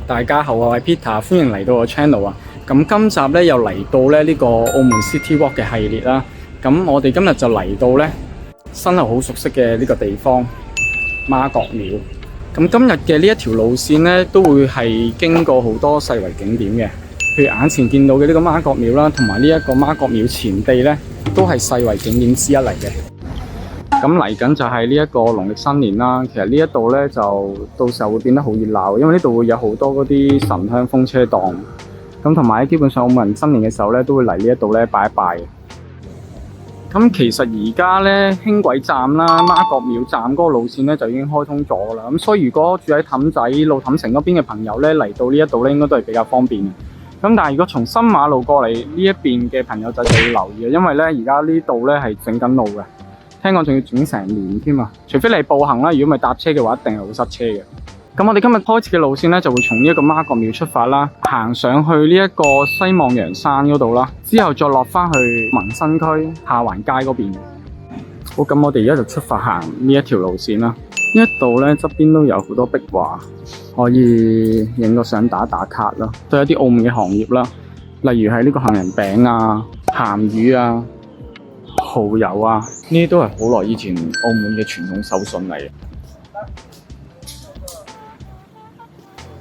大家好，我係 Peter，歡迎嚟到我 channel 啊！咁今集咧又嚟到咧呢個澳門 City Walk 嘅系列啦。咁我哋今日就嚟到咧新樓好熟悉嘅呢個地方媽閣廟。咁今日嘅呢一條路線咧都會係經過好多世遺景點嘅，譬如眼前見到嘅呢個媽閣廟啦，同埋呢一個媽閣廟前地咧都係世遺景點之一嚟嘅。咁嚟緊就係呢一個農曆新年啦，其實呢一度咧就到時候會變得好熱鬧，因為呢度會有好多嗰啲神香風車檔，咁同埋基本上澳門人新年嘅時候咧都會嚟呢一度咧拜一拜嘅。咁其實而家咧輕軌站啦、媽閣廟站嗰個路線咧就已經開通咗啦，咁所以如果住喺氹仔路氹城嗰邊嘅朋友咧嚟到呢一度咧應該都係比較方便嘅。咁但係如果從新馬路過嚟呢一邊嘅朋友就要留意，因為咧而家呢度咧係整緊路嘅。聽講仲要整成年添啊！除非你係步行啦，如果唔係搭車嘅話，一定係好塞車嘅。咁我哋今日開始嘅路線咧，就會從呢一個媽閣廟出發啦，行上去呢一個西望洋山嗰度啦，之後再落翻去民生區下環街嗰邊。好，咁我哋而家就出發行呢一條路線啦。呢一度咧側邊都有好多壁畫，可以影個相打卡啦，都有啲澳門嘅行業啦，例如係呢個杏仁餅啊、鹹魚啊、蠔油啊，呢啲都係好耐以前澳門嘅傳統手信嚟嘅。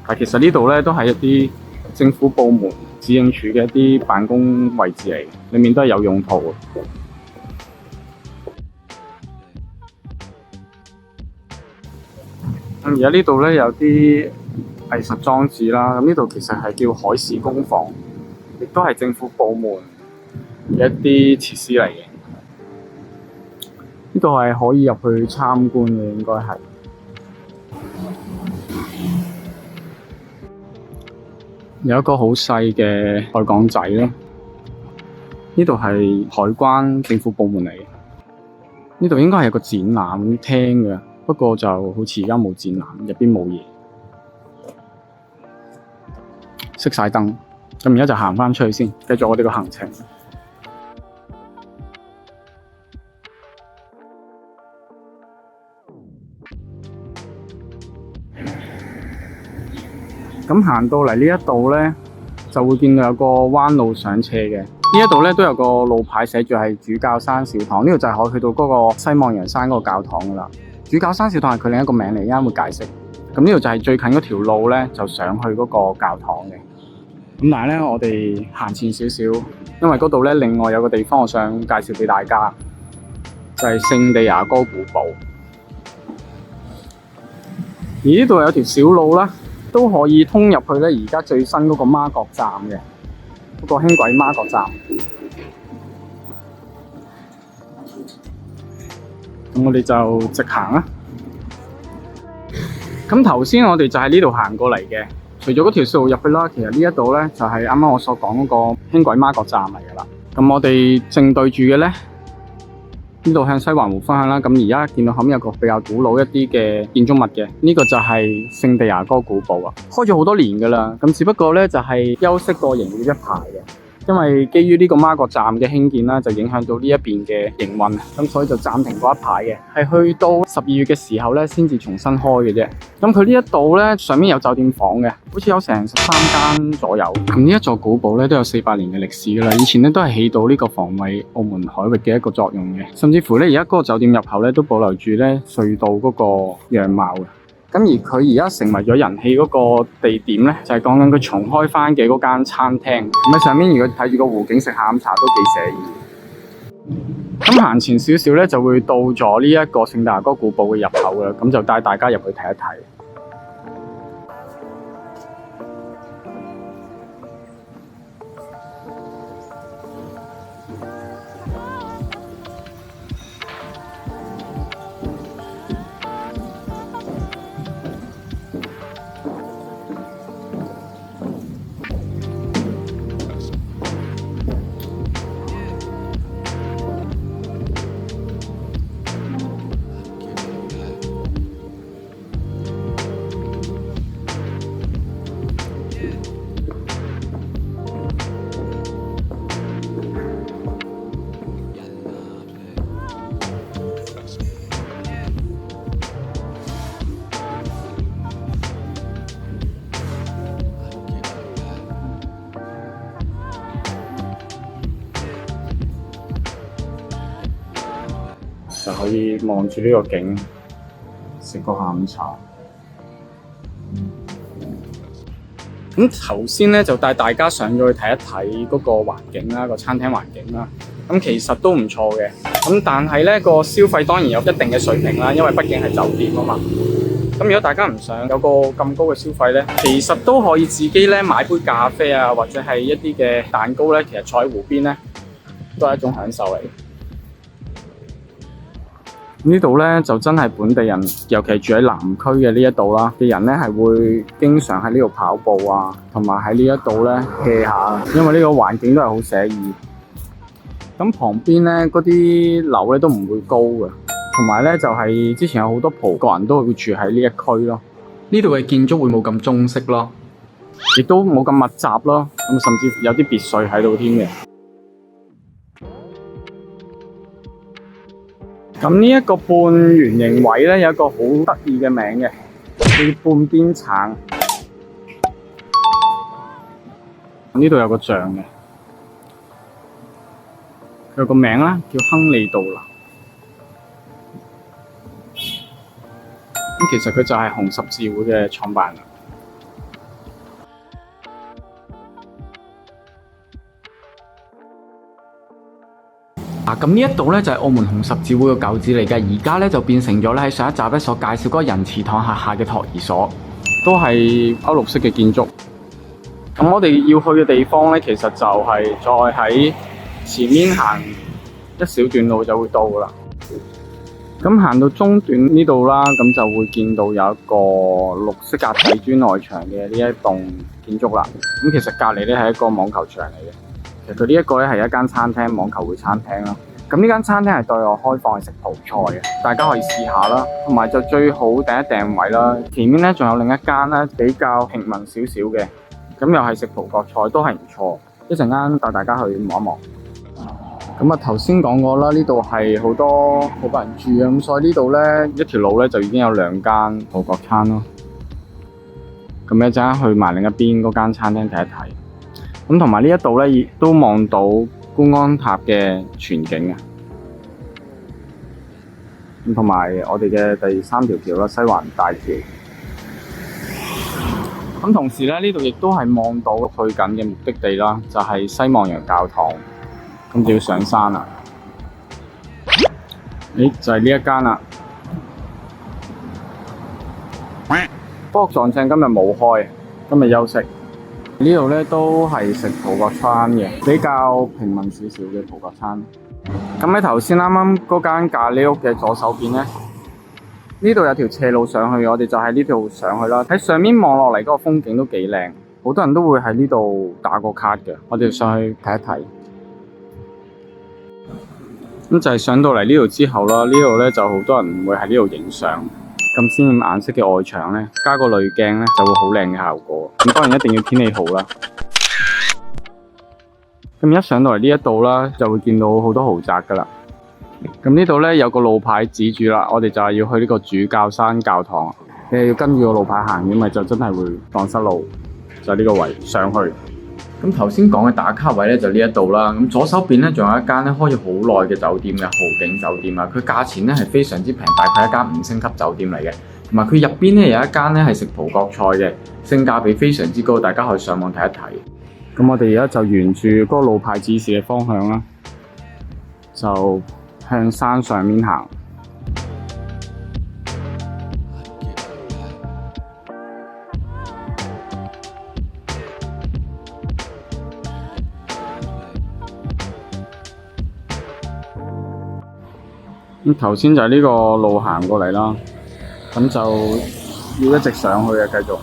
但其實呢度咧都係一啲政府部門指應處嘅一啲辦公位置嚟嘅，裏面都係有用途嘅。而家呢度咧有啲藝術裝置啦，咁呢度其實係叫海事工房，亦都係政府部門嘅一啲設施嚟嘅。呢度係可以入去參觀嘅，應該係。有一個好細嘅海港仔咯。呢度係海關政府部門嚟嘅。呢度應該係有個展覽廳嘅，不過就好似而家冇展覽，入邊冇嘢。熄晒燈，咁而家就行返出去先，繼續我哋個行程。咁行到嚟呢一度咧，就會見到有個彎路上斜嘅。呢一度咧都有個路牌寫住係主教山小堂，呢度就係可以去到嗰個西望洋山嗰個教堂噶啦。主教山小堂係佢另一個名嚟，啱啱會解釋。咁呢度就係最近嗰條路咧，就上去嗰個教堂嘅。咁但係咧，我哋行前少少，因為嗰度咧另外有個地方我想介紹俾大家，就係聖地牙哥古堡。而呢度有條小路啦，都可以通入去咧，而家最新嗰個媽閣站嘅嗰個輕軌媽閣站。咁我哋就直行啦。咁頭先我哋就喺呢度行過嚟嘅，除咗嗰條小路入去啦，其實呢一度咧就係啱啱我所講嗰個輕軌媽閣站嚟噶啦。咁我哋正對住嘅咧，呢度向西環湖方向啦。咁而家見到後面有個比較古老一啲嘅建築物嘅，呢個就係聖地牙哥古堡啊，開咗好多年噶啦。咁只不過咧就係休息過營業一排嘅，因為基於呢個媽閣站嘅興建啦，就影響到呢一邊嘅營運，咁所以就暫停過一排嘅，係去到12月嘅時候咧先至重新開嘅啫。咁佢呢一度咧上面有酒店房嘅，好似有成13間左右。咁呢一座古堡咧都有400年嘅歷史噶啦，以前咧都係起到呢個防衛澳門海域嘅一個作用嘅，甚至乎咧而家嗰個酒店入口咧都保留住咧隧道嗰個樣貌嘅。咁而佢而家成為咗人氣嗰個地點咧，就係講緊佢重開翻嘅嗰間餐廳。咁喺上面如果睇住個湖景食下午茶都幾寫意。咁行前少少咧，就會到咗呢一個聖地牙哥古堡嘅入口啦。咁就帶大家入去睇一睇。就可以望住呢個景，食個下午茶。咁頭先咧就帶大家上咗去睇一睇嗰個環境啦，個餐廳環境啦。咁其實都唔錯嘅。咁但係咧個消費當然有一定嘅水平啦，因為畢竟係酒店啊嘛。咁如果大家唔想有個咁高嘅消費咧，其實都可以自己咧買杯咖啡啊，或者係一啲嘅蛋糕咧，其實坐喺湖邊咧都係一種享受嚟。呢度咧就真係本地人，尤其係住喺南區嘅呢一度啦嘅人咧，係會經常喺呢度跑步啊，同埋喺呢一度咧 hea 下，因為呢個環境都係好寫意。咁旁邊咧嗰啲樓咧都唔會高嘅，同埋咧就係之前有好多葡國人都會住喺呢一區咯。呢度嘅建築會冇咁中式咯，亦都冇咁密集咯，咁甚至有啲別墅喺度添嘅。咁呢一個半圓形位咧，有一個好得意嘅名嘅，叫半邊橙。呢度有個像嘅，佢有個名啦，叫亨利道拿。咁其實佢就係紅十字會嘅創辦人。咁呢一度咧就係澳門紅十字會嘅舊址嚟嘅，而家咧就變成咗咧喺上一集咧所介紹嗰個仁慈堂轄下嘅托兒所，都係歐陸式嘅建築。咁我哋要去嘅地方咧，其實就係再喺前面行一小段路就會到噶啦。咁行到中段呢度啦，咁就會見到有一個綠色格仔磚外牆嘅呢一棟建築啦。咁其實隔離咧係一個網球場嚟嘅。其實佢呢一個咧係一間餐廳，網球會餐廳啦。咁呢間餐廳係對外開放，係食葡菜嘅，大家可以試下啦。同埋就最好訂一訂位啦。前面咧仲有另一間咧比較平民少少嘅，咁又係食葡國菜，都係唔錯。一陣間帶大家去望一望。咁啊頭先講過啦，呢度係好多葡國人住啊，咁所以呢度咧一條路咧就已經有2間葡國餐咯。咁一陣間去埋另一邊嗰間餐廳睇一睇。咁同埋呢一度咧，亦都望到觀光塔嘅全景啊！咁同埋我哋嘅第3條橋啦，西環大橋。咁同時咧，呢度亦都係望到去緊嘅目的地啦，就係西望洋教堂。咁就要上山啦。就係呢一間啦。不過撞正今日冇開，今日休息。呢度咧都係食葡國餐嘅，比較平民少少嘅葡國餐。咁喺頭先啱啱嗰間咖喱屋嘅左手邊咧，呢度有條斜路上去，我哋就喺呢度上去啦。喺上面望落嚟嗰個風景都幾靚，好多人都會喺呢度打個卡嘅。我哋上去睇一睇。咁就係上到嚟呢度之後啦，呢度咧就好多人唔會喺呢度影相。咁鮮豔顏色嘅外牆咧，加個濾鏡咧，就會好靚嘅效果。咁當然一定要天氣好啦。咁一上到嚟呢一度啦，就會見到好多豪宅噶啦。咁呢度咧有個路牌指住啦，我哋就係要去呢個主教山教堂。你要跟住個路牌行，因為就真係會蕩失路。就係呢個位上去。咁頭先講嘅打卡位咧就呢一度啦。咁左手邊咧仲有一間咧開咗好耐嘅酒店嘅豪景酒店啊。佢價錢咧係非常之平，大概一間5星級酒店嚟嘅。同埋佢入邊咧有一間咧係食葡國菜嘅，性價比非常之高，大家可以上網睇一睇。咁我哋而家就沿住嗰個路牌指示嘅方向啦，就向山上面行。咁頭先就係呢個路行過嚟啦，咁就要一直上去嘅繼續。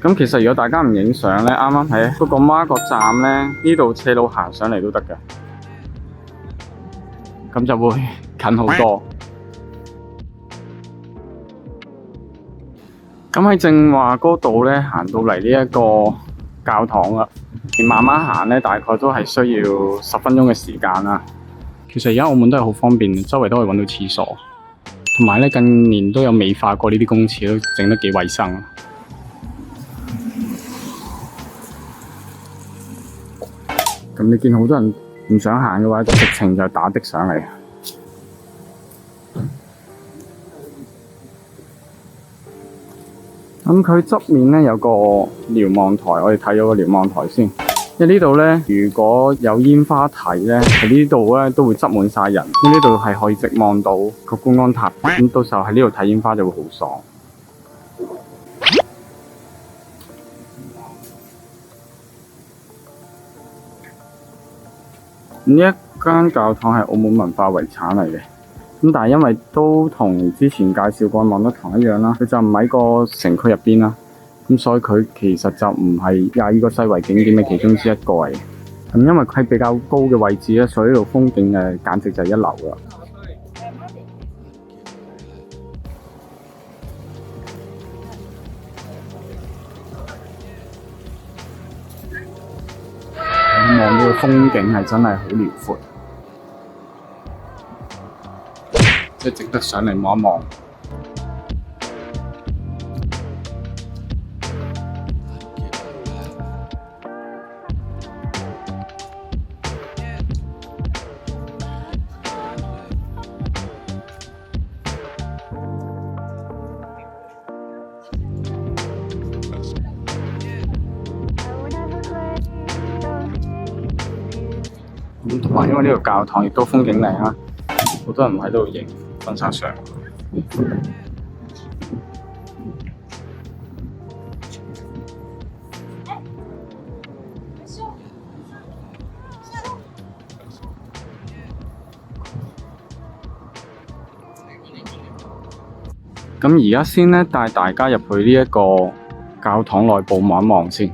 咁其實如果大家唔影相咧，啱啱喺嗰個媽閣站咧，呢度斜路行上嚟都得嘅，咁就會近好多。咁喺正話嗰度咧，行到嚟呢一個教堂啦，慢慢行咧，大概都係需要10分鐘嘅時間啦。其實而家澳門都係好方便，周圍都可以揾到廁所，同埋咧近年都有美化過呢啲公廁，都整得幾衛生。咁你見好多人唔想行嘅話，就直情就打的上嚟。咁佢側面咧有個瞭望台，我哋睇咗個瞭望台先。因為呢度咧，如果有煙花睇咧，喺呢度咧都會擠滿晒人。咁呢度係可以直望到個觀光塔，咁到時候喺呢度睇煙花就會好爽。呢一間教堂係澳門文化遺產嚟嘅，咁但係因為都同之前介紹過望德堂一樣啦，佢就唔喺個城區入邊啦，咁所以佢其實就唔係22個世遺景點嘅其中之一個嚟。咁因為佢喺比較高嘅位置咧，所以呢度風景簡直就係一流啦。望呢個風景係真係好遼闊，即係值得上嚟望一望。同埋因為呢個教堂亦都風景靚啦，好多人喺度影婚紗相。咁而家先咧帶大家入去呢一個教堂內部望一望先。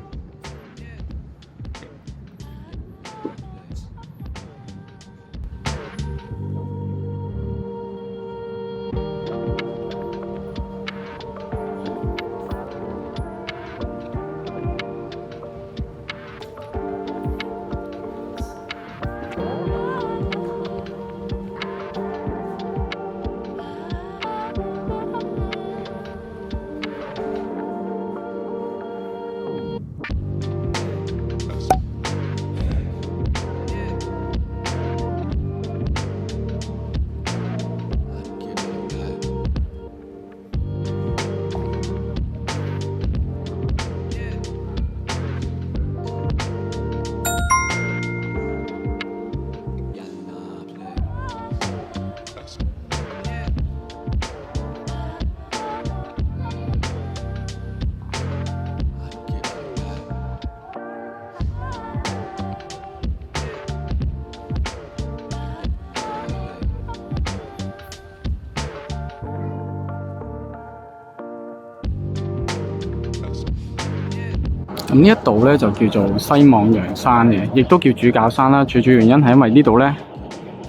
咁呢一度咧就叫做西望洋山嘅，亦都叫主教山啦。最主要原因係因為呢度咧，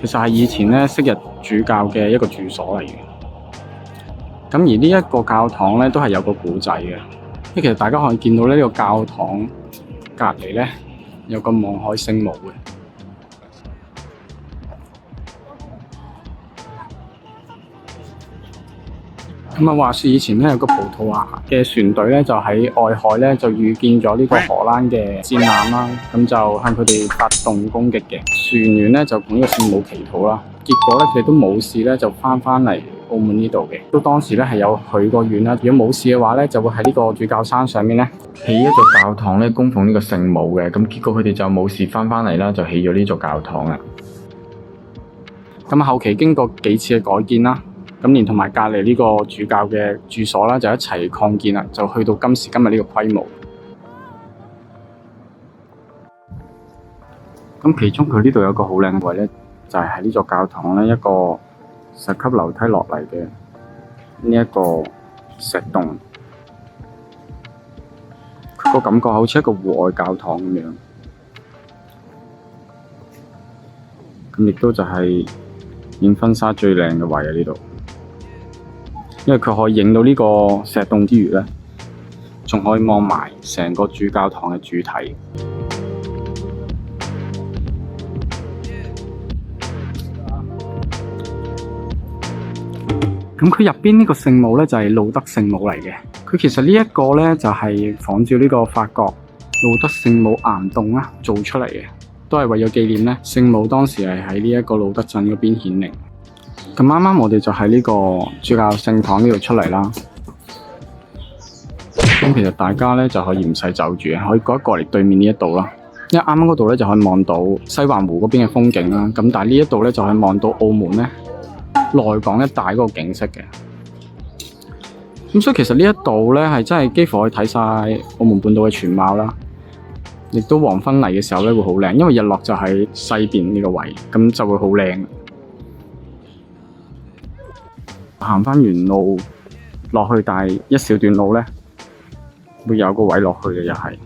其實係以前咧昔日主教嘅一個住所嚟嘅。咁而呢一個教堂咧都係有個古仔嘅，因為其實大家可以見到呢個教堂隔離咧有個望海聖母嘅。咁啊，話說以前咧有個葡萄牙嘅船隊咧，就喺外海咧就遇見咗呢個荷蘭嘅戰艦啦，咁就向佢哋發動攻擊嘅。船員咧就同呢個聖母祈禱啦，結果咧佢哋都冇事咧，就翻嚟澳門呢度嘅。都當時咧係有許個願啦，如果冇事嘅話咧，就會喺呢個主教山上面咧起一座教堂咧供奉呢個聖母嘅。咁結果佢哋就冇事翻嚟啦，就起咗呢座教堂啦。咁後期經過幾次嘅改建啦。咁連同埋隔離呢個主教嘅住所啦，就一齊擴建啦，就去到今時今日呢個規模。咁其中佢呢度有個好靚嘅位咧，就係喺呢座教堂咧一個石級樓梯落嚟嘅呢一個石洞，佢個感覺好似一個戶外教堂咁樣。咁亦都就係影婚紗最靚嘅位啊！呢度。因為佢可以影到呢個石洞之餘咧，仲可以望埋成個主教堂嘅主體。咁佢入邊呢個聖母咧就係路德聖母嚟嘅。佢其實呢一個咧就係仿照呢個法國路德聖母岩洞啦做出嚟嘅。都係為咗紀念咧聖母當時係喺呢一個路德鎮嗰邊顯靈。咁啱啱我哋就喺呢個主教聖堂呢度出嚟啦。咁其實大家咧就可以唔使走住，可以過嚟對面呢一度啦。因為啱啱嗰度咧就可以望到西環湖嗰邊嘅風景啦。咁但係呢一度咧就可以望到澳門咧內港一帶嗰個景色嘅。咁所以其實呢一度咧係真係幾乎可以睇晒澳門半島嘅全貌啦。亦都黃昏嚟嘅時候咧會好靚，因為日落就喺西邊呢個位，咁就會好靚。行翻原路落去，但係一小段路咧會有個位落去嘅，又係。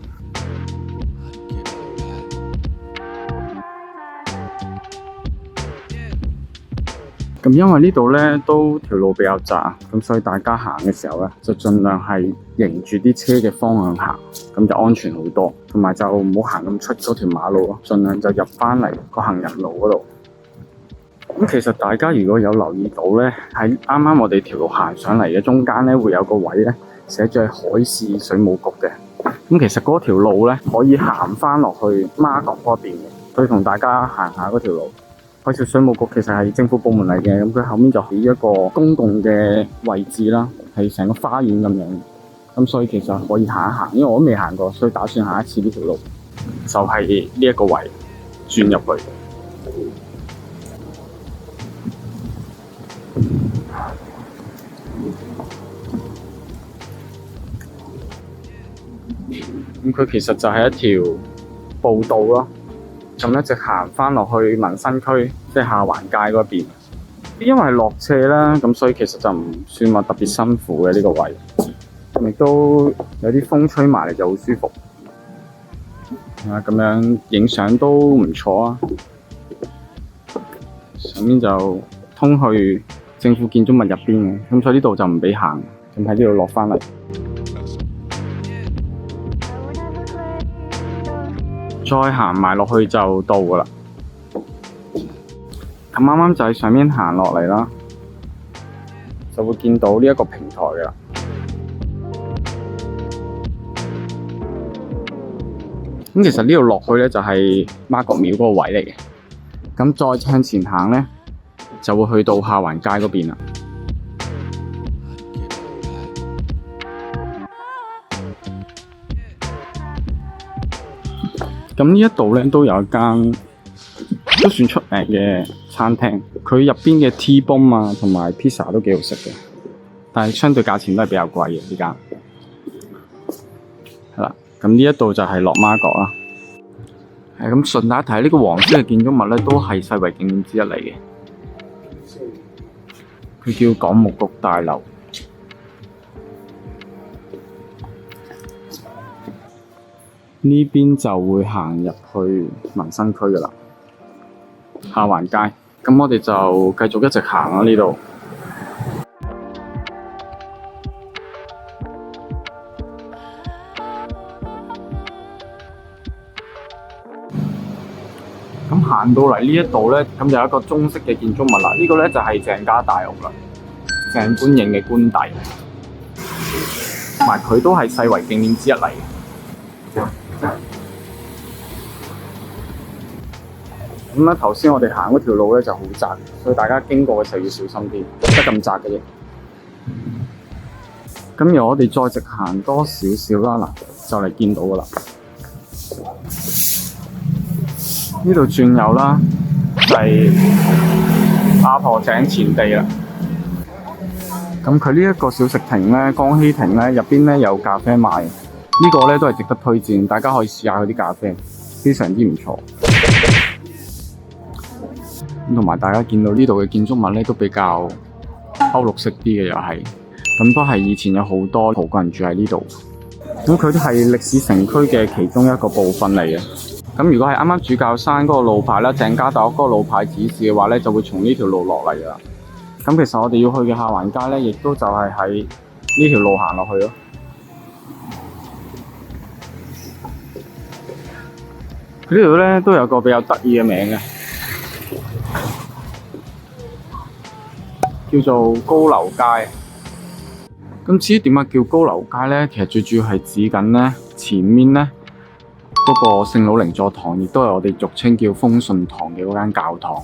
咁因為呢度咧都條路比較窄，咁所以大家行嘅時候咧就盡量係迎住啲車嘅方向行，咁就安全好多。同埋就唔好行咁出嗰條馬路咯，盡量就入翻嚟個行人路嗰度。咁其實大家如果有留意到咧，喺啱啱我哋條路行上嚟嘅中間咧，會有個位咧寫住係海事水務局嘅。咁其實嗰條路咧可以行翻落去媽閣嗰邊嘅，所以同大家行下嗰條路。海事水務局其實係政府部門嚟嘅，咁佢後面就起一個公共嘅位置啦，係成個花園咁樣。咁所以其實可以行一行，因為我都未行過，所以打算行一次呢條路，就係呢一個位轉入去。咁佢其實就係一條步道咯。咁一直行翻落去民生區，即係下環街嗰邊。因為係落斜啦，咁所以其實就唔算話特別辛苦嘅呢個位，亦都有啲風吹埋嚟就好舒服。咁樣影相都唔錯啊！上面就通去政府建築物入邊嘅，咁所以呢度就唔俾行，咁喺呢度落翻嚟。再行埋落去就到㗎啦。咁啱啱就喺上面行落嚟啦，就會見到呢一個平台㗎啦。咁其實呢度落去咧就係媽閣廟嗰個位嚟嘅。咁再向前行咧，就會去到下環街嗰邊啦。咁呢一度咧都有一間都算出名嘅餐廳，佢入邊嘅 T-bone 啊同埋 pizza 都幾好食嘅，但係相對價錢都係比較貴嘅呢間。係啦，咁呢一度就係落媽閣啦。咁順帶一提，呢個黃色嘅建築物咧都係世遺景點之一嚟嘅，佢叫港務局大樓。呢邊就會行入去民生區㗎啦，下環街。咁我哋就繼續一直行啦呢度。咁行到嚟呢一度咧，咁就有一個中式嘅建築物啦。呢個咧就係鄭家大屋啦，鄭觀應嘅官邸，同埋佢都係世遺景點之一嚟嘅。咁咧，頭先我哋行嗰條路咧就好窄，所以大家經過嘅時候要小心啲，得咁窄嘅啫。咁由我哋再直行多少少啦，嗱，就嚟見到噶啦。呢度轉右啦，就係阿婆井前地啦。咁佢呢一個小食亭咧，江禧亭咧，入邊咧有咖啡賣，呢個咧都係值得推薦，大家可以試下佢啲咖啡，非常之唔錯。同埋大家見到呢度嘅建築物咧，都比較歐陸式啲嘅，又係咁都係以前有好多葡國人住喺呢度。咁佢都係歷史城區嘅其中一個部分嚟嘅。咁如果係啱啱主教山嗰個路牌啦，鄭家大屋嗰個路牌指示嘅話咧，就會從呢條路落嚟噶啦。咁其實我哋要去嘅下環街咧，亦都就係喺呢條路行落去咯。佢呢度咧都有個比較得意嘅名嘅，叫做高樓街。咁至於點解叫高樓街咧？其實最主要係指緊咧前面咧嗰個聖老靈座堂，亦都係我哋俗稱叫豐順堂嘅嗰間教堂。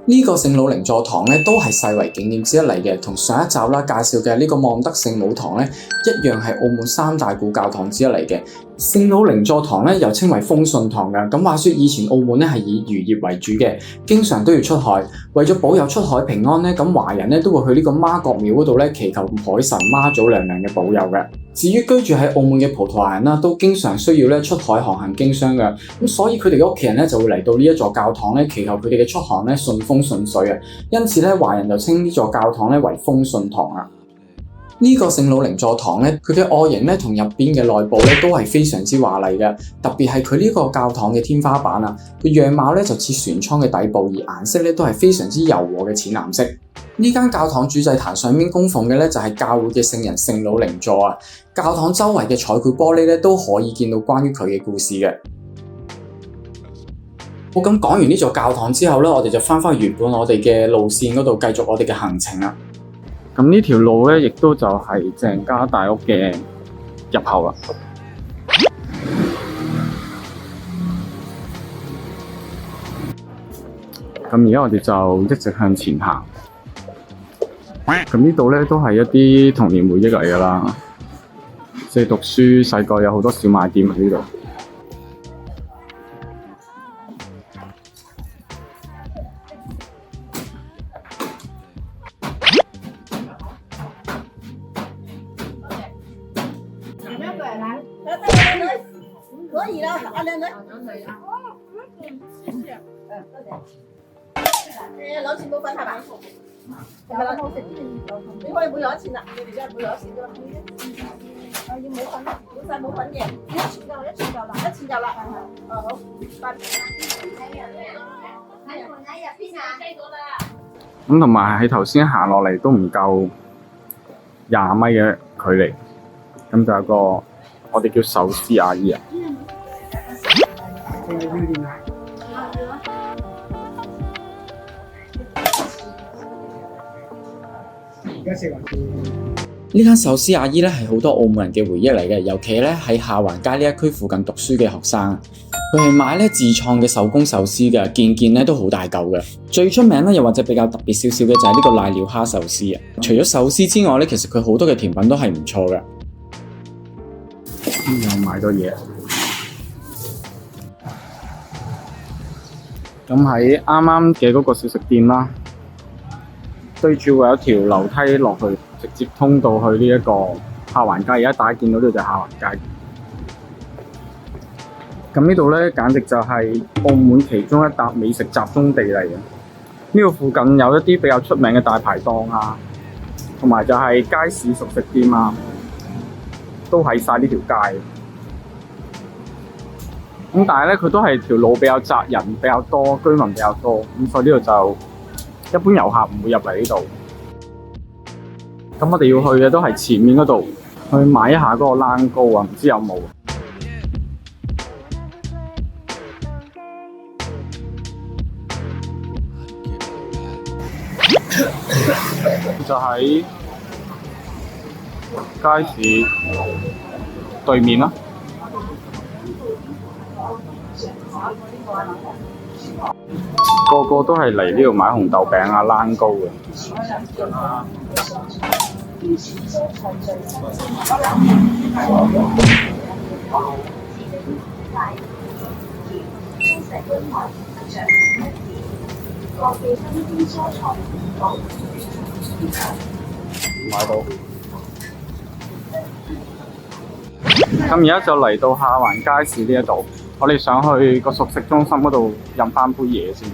呢個聖老靈座堂咧，都係世遺景點之一嚟嘅，同上一集啦介紹嘅呢個望德聖母堂咧一樣，係澳門三大古教堂之一嚟嘅。聖老靈座堂咧又稱為豐順堂㗎。咁話說以前澳門咧係以漁業為主嘅，經常都要出海，為咗保佑出海平安咧，咁華人咧都會去呢個媽閣廟嗰度咧祈求海神媽祖娘娘嘅保佑嘅。至於居住喺澳門嘅葡萄牙人啦，都經常需要咧出海航行經商嘅，咁所以佢哋嘅屋企人咧就會嚟到呢一座教堂咧祈求佢哋嘅出行咧順風順水啊。因此咧，華人就稱呢座教堂咧為豐順堂啊。呢個聖老靈座堂咧，佢嘅外形咧同入邊嘅內部咧都係非常之華麗嘅，特別係佢呢個教堂嘅天花板啊，個樣貌咧就似船艙嘅底部，而顏色咧都係非常之柔和嘅淺藍色。呢間教堂主祭壇上面供奉嘅咧就係教會嘅聖人聖老靈座啊。教堂周圍嘅彩繪玻璃咧都可以見到關於佢嘅故事嘅。好，咁講完呢座教堂之後咧，我哋就翻返去原本我哋嘅路線嗰度繼續我哋嘅行程啦。咁呢條路咧，亦都就係鄭家大屋嘅入口啦。咁而家我哋就一直向前行。咁呢度咧都係一啲童年回憶嚟㗎啦，即係讀書細個有好多小賣店喺呢度。可以啦，阿靚女。攞錢冇份係嘛？係咪啦？你可以每攞一錢啦，你哋而家每攞一錢㗎啦。要冇份，冇晒冇份嘅，一錢夠啦，一錢夠啦。好，拜拜。咁同埋喺頭先行落嚟都唔夠20米嘅距離，咁就有個我哋叫壽司阿姨啊。呢間壽司阿姨咧係好多澳門人嘅回憶嚟嘅，尤其咧喺下環街呢一區附近讀書嘅學生，佢係賣咧自創嘅手工壽司嘅，件件咧都好大嚿嘅。最出名咧又或者比較特別少少嘅就係呢個瀨尿蝦壽司啊。除咗壽司之外咧，其實佢好多嘅甜品都係唔錯嘅。又買到嘢。咁喺啱啱嘅嗰個小食店啦，對住會有條樓梯落去，直接通到去呢一個下環街。而家大家見到呢度就係下環街。咁呢度咧，簡直就係澳門其中一笪美食集中地嚟嘅。呢度附近有一啲比較出名嘅大排檔啊，同埋就係街市熟食店啊，都喺晒呢條街。咁但係咧，佢都係條路比較窄，人比較多，居民比較多，咁所以呢度就一般遊客唔會入嚟呢度。咁我哋要去嘅都係前面嗰度，去買一下嗰個冷糕啊，唔知有冇？就喺街市對面啦。個個都係嚟呢度買紅豆餅啊、冷糕嘅。買到。咁而家就嚟到下環街市呢一度，我哋想去個熟食中心嗰度飲翻杯嘢先。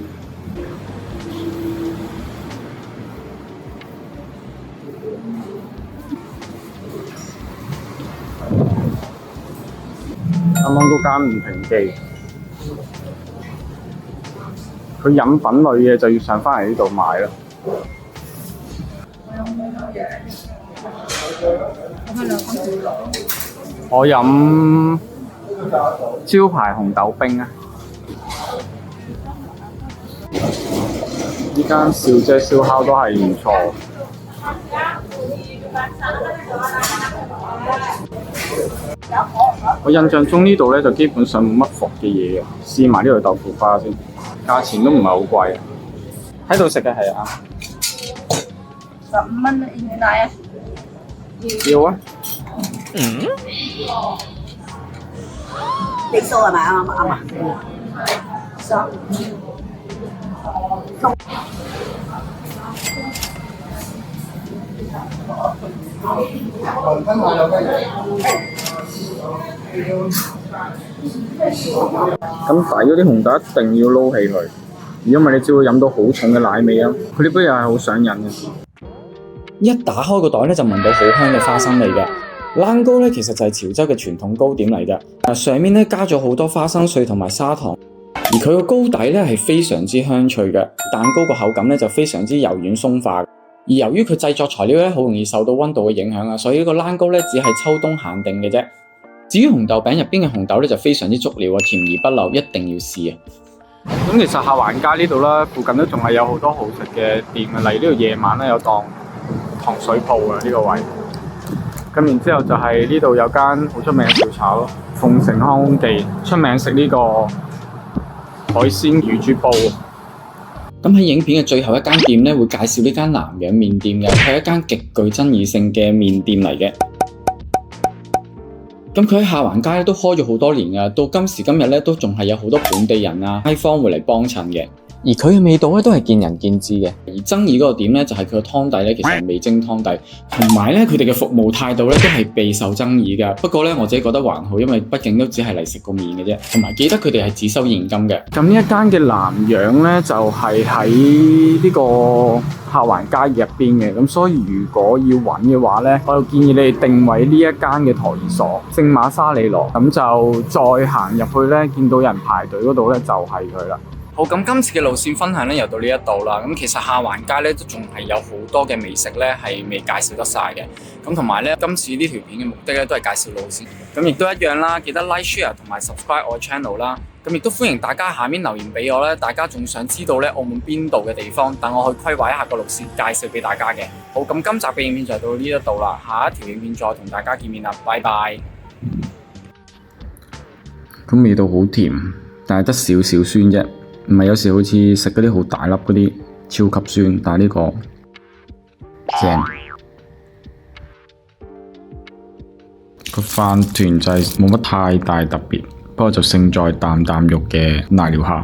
啱啱嗰間唔平記，佢飲品類嘅就要上翻嚟呢度買啦。我飲招牌紅豆冰啊！呢間小姐燒烤都係唔錯。我印象中呢度咧就基本上冇乜伏嘅嘢嘅，試埋呢度豆腐花先，價錢都唔係好貴。喺度食嘅係啊15蚊要唔要奶啊？要啊。你數係咪啱啊？數。咁底嗰啲紅豆一定要撈起佢，如果唔係你只會飲到好重嘅奶味啊！佢呢杯又係好上癮嘅。一打開個袋咧，就聞到好香嘅花生味嘅。冷糕咧其實就係潮州嘅傳統糕點嚟嘅，上面咧加咗好多花生碎同埋砂糖，而佢個糕底咧係非常之香脆嘅，蛋糕個口感咧就非常之柔軟鬆化。而由於佢製作材料咧好容易受到溫度嘅影響啊，所以呢個冷糕咧只係秋冬限定嘅啫。至於紅豆餅入邊嘅紅豆咧就非常之足料啊，甜而不漏，一定要試啊！咁其實下環街呢度啦，附近都仲係有好多好食嘅店啊，例如呢度夜晚咧有檔糖水鋪啊呢個位。咁然之後就係呢度有間好出名嘅小炒咯，鳳城康記出名食呢個海鮮乳豬煲。咁喺影片嘅最後一間店咧，會介紹呢間南洋麵店嘅，係一間極具爭議性嘅麵店嚟嘅。咁佢喺下環街咧都開咗好多年㗎，到今時今日咧都仲係有好多本地人啊、街坊會嚟幫襯嘅。而佢嘅味道咧都係見仁見智嘅。而爭議嗰個點咧就係佢個湯底咧其實係味精湯底，同埋咧佢哋嘅服務態度咧都係備受爭議㗎。不過咧我自己覺得還好，因為畢竟都只係嚟食個麵嘅啫。同埋記得佢哋係只收現金嘅。咁呢一間嘅南洋咧就係喺呢個下環街入邊嘅，咁所以如果要揾嘅話咧，我就建議你哋定位呢一間嘅托兒所聖馬莎里羅，咁就再行入去咧，見到人排隊嗰度咧就係佢啦。好，咁今次嘅路線分享咧又到呢一度啦。咁其實下環街咧都仲係有好多嘅美食咧係未介紹得晒嘅。咁同埋咧，今次呢條片嘅目的咧都係介紹路線。咁亦都一樣啦，記得 like、share 同埋 subscribe 我 channel 啦。咁亦都歡迎大家下面留言俾我咧，大家仲想知道咧澳門邊度嘅地方，等我去規劃一下個路線介紹俾大家嘅。好，咁今集嘅影片就到呢一度啦，下一條影片再同大家見面啦，拜拜。咁味道好甜，但係得少少酸啫。唔係有時好似食嗰啲好大粒嗰啲超級酸，但係呢個正。個飯團就係冇乜太大特別，不過就勝在啖啖肉嘅瀨尿蝦。